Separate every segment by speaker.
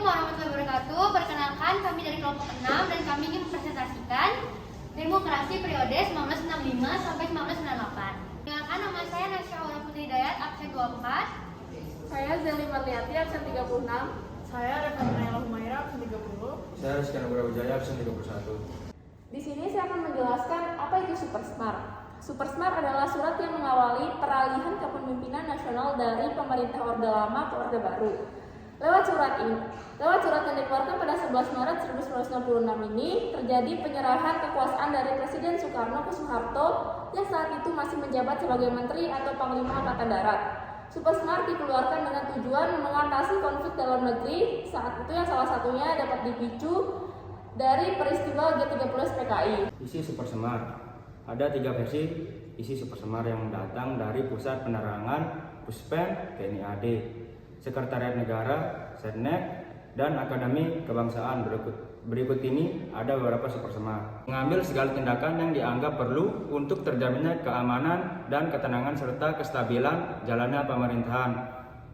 Speaker 1: Assalamualaikum warahmatullahi wabarakatuh. Perkenalkan, kami dari kelompok 6 dan kami ingin mempresentasikan demokrasi periode 1965 sampai 1998. Perkenalkan, nama saya Nasya Aura Putri Dayat, absen 24.
Speaker 2: Saya Zeli Marliati, absen 36.
Speaker 3: Saya Revanaya Humaira, absen 30.
Speaker 4: Saya Rizky Nugraha Wijaya, absen 31.
Speaker 2: Di sini saya akan menjelaskan apa itu Supersmart. Supersmart adalah surat yang mengawali peralihan kepemimpinan nasional dari pemerintah Orde Lama ke Orde Baru. Lewat surat yang dikeluarkan pada 11 Maret 1966 ini, terjadi penyerahan kekuasaan dari Presiden Soekarno ke Soeharto yang saat itu masih menjabat sebagai Menteri atau Panglima Angkatan Darat. Supersmart dikeluarkan dengan tujuan mengatasi konflik dalam negeri, saat itu yang salah satunya dapat dipicu dari peristiwa G30 PKI.
Speaker 4: Isi Supersmart. Ada 3 versi isi Supersmart yang datang dari Pusat Penerangan Puspen TNI AD, Sekretariat Negara, Setnek, dan Akademi Kebangsaan. Berikut ini ada beberapa Supersmart. Mengambil segala tindakan yang dianggap perlu untuk terjaminnya keamanan dan ketenangan serta kestabilan jalannya pemerintahan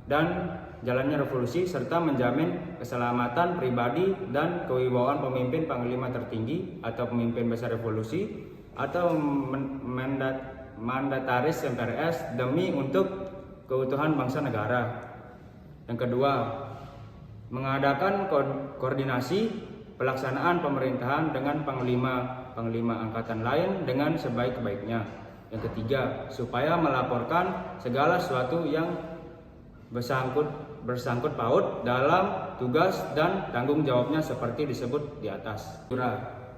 Speaker 4: dan jalannya revolusi, serta menjamin keselamatan pribadi dan kewibawaan pemimpin panglima tertinggi atau pemimpin besar revolusi atau mandataris MPRS demi untuk keutuhan bangsa negara. Yang kedua, mengadakan koordinasi pelaksanaan pemerintahan dengan panglima angkatan lain dengan sebaik-baiknya. Yang ketiga, supaya melaporkan segala sesuatu yang bersangkut paut dalam tugas dan tanggung jawabnya seperti disebut di atas.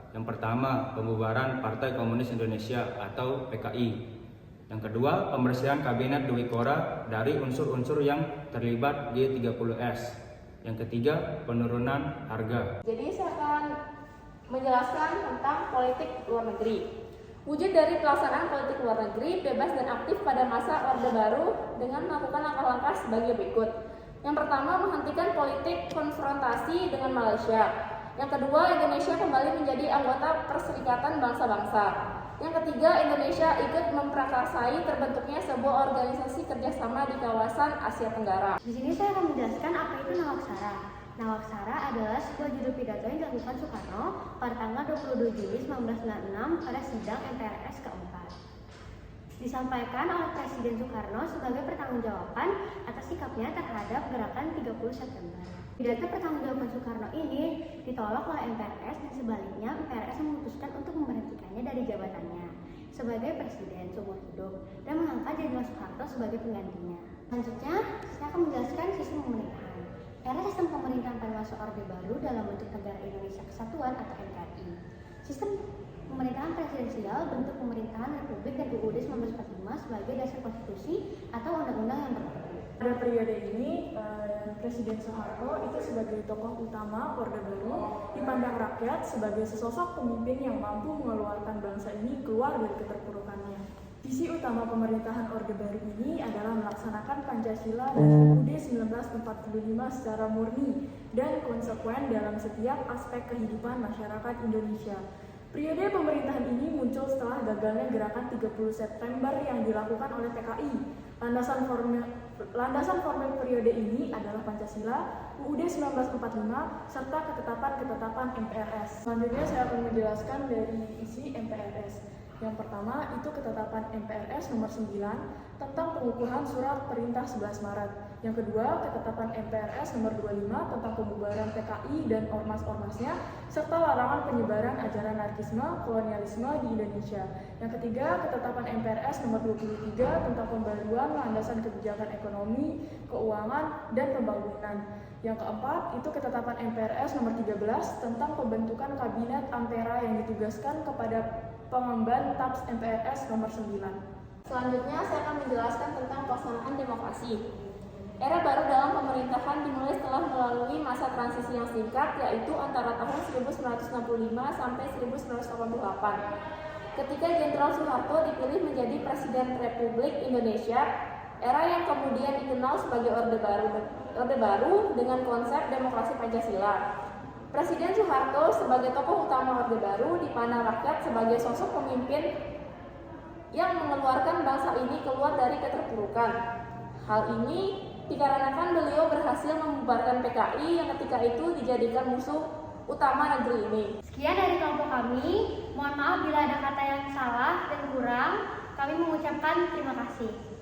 Speaker 4: Yang pertama, pembubaran Partai Komunis Indonesia atau PKI. Yang kedua, pembersihan Kabinet Dwi Korah dari unsur-unsur yang terlibat G30S. Yang ketiga, penurunan harga.
Speaker 2: Jadi saya akan menjelaskan tentang politik luar negeri. Wujud dari pelaksanaan politik luar negeri bebas dan aktif pada masa Orde Baru dengan melakukan langkah-langkah sebagai berikut. Yang pertama, menghentikan politik konfrontasi dengan Malaysia. Yang kedua, Indonesia kembali menjadi anggota Perserikatan Bangsa-Bangsa. Yang ketiga, Indonesia ikut memprakarsai terbentuknya sebuah organisasi kerjasama di kawasan Asia Tenggara.
Speaker 1: Di sini saya akan menjelaskan apa itu Nawaksara. Nawaksara adalah sebuah judul pidato yang dilakukan Soekarno pada tanggal 22 Juli 1996 pada sidang MPRS keempat. Disampaikan oleh Presiden Soekarno sebagai pertanggungjawaban atas sikapnya terhadap gerakan 30 September. Pidato pertanggungjawaban Soekarno ini ditolak oleh MPRS dan sebaliknya MPRS memutuskan untuk memberhentikannya dari jabatannya sebagai presiden seumur hidup dan mengangkat Jenderal Soeharto sebagai penggantinya. Selanjutnya, saya akan menjelaskan sistem pemerintahan. Era sistem pemerintahan pada masa Orde Baru dalam bentuk Negara Indonesia Kesatuan atau NKRI. Sistem pemerintahan presidensial bentuk pemerintahan Republik dan UUD 1945 sebagai dasar konstitusi atau undang-undang yang berlaku.
Speaker 3: Pada periode ini, Presiden Soeharto itu sebagai tokoh utama Orde Baru dipandang rakyat sebagai sesosok pemimpin yang mampu mengeluarkan bangsa ini keluar dari keterpurukannya. Visi utama pemerintahan Orde Baru ini adalah melaksanakan Pancasila dan UUD 1945 secara murni dan konsekuen dalam setiap aspek kehidupan masyarakat Indonesia. Periode pemerintahan ini muncul setelah gagalnya gerakan 30 September yang dilakukan oleh PKI. Landasan formil periode ini adalah Pancasila, UUD 1945, serta ketetapan-ketetapan MPRS. Selanjutnya saya akan menjelaskan dari isi MPRS. Yang pertama itu ketetapan MPRS nomor 9 tentang pengukuhan surat perintah 11 Maret. Yang kedua, ketetapan MPRS nomor 25 tentang pembubaran PKI dan ormas-ormasnya serta larangan penyebaran ajaran anarkisme, kolonialisme di Indonesia. Yang ketiga, ketetapan MPRS nomor 23 tentang pembaruan landasan kebijakan ekonomi, keuangan, dan pembangunan. Yang keempat, itu ketetapan MPRS nomor 13 tentang pembentukan Kabinet Ampera yang ditugaskan kepada pengemban TAPS MPRS nomor 9.
Speaker 2: Selanjutnya saya akan menjelaskan tentang pelaksanaan demokrasi. Era baru dalam pemerintahan dimulai setelah melalui masa transisi yang singkat, yaitu antara tahun 1965 sampai 1988. Ketika Jenderal Soeharto dipilih menjadi Presiden Republik Indonesia, era yang kemudian dikenal sebagai Orde Baru dengan konsep demokrasi Pancasila. Presiden Soeharto sebagai tokoh utama Orde Baru dipandang rakyat sebagai sosok pemimpin yang mengeluarkan bangsa ini keluar dari keterpurukan. Hal ini dikarenakan beliau berhasil membubarkan PKI yang ketika itu dijadikan musuh utama negeri ini.
Speaker 1: Sekian dari kelompok kami. Mohon maaf bila ada kata yang salah dan kurang. Kami mengucapkan terima kasih.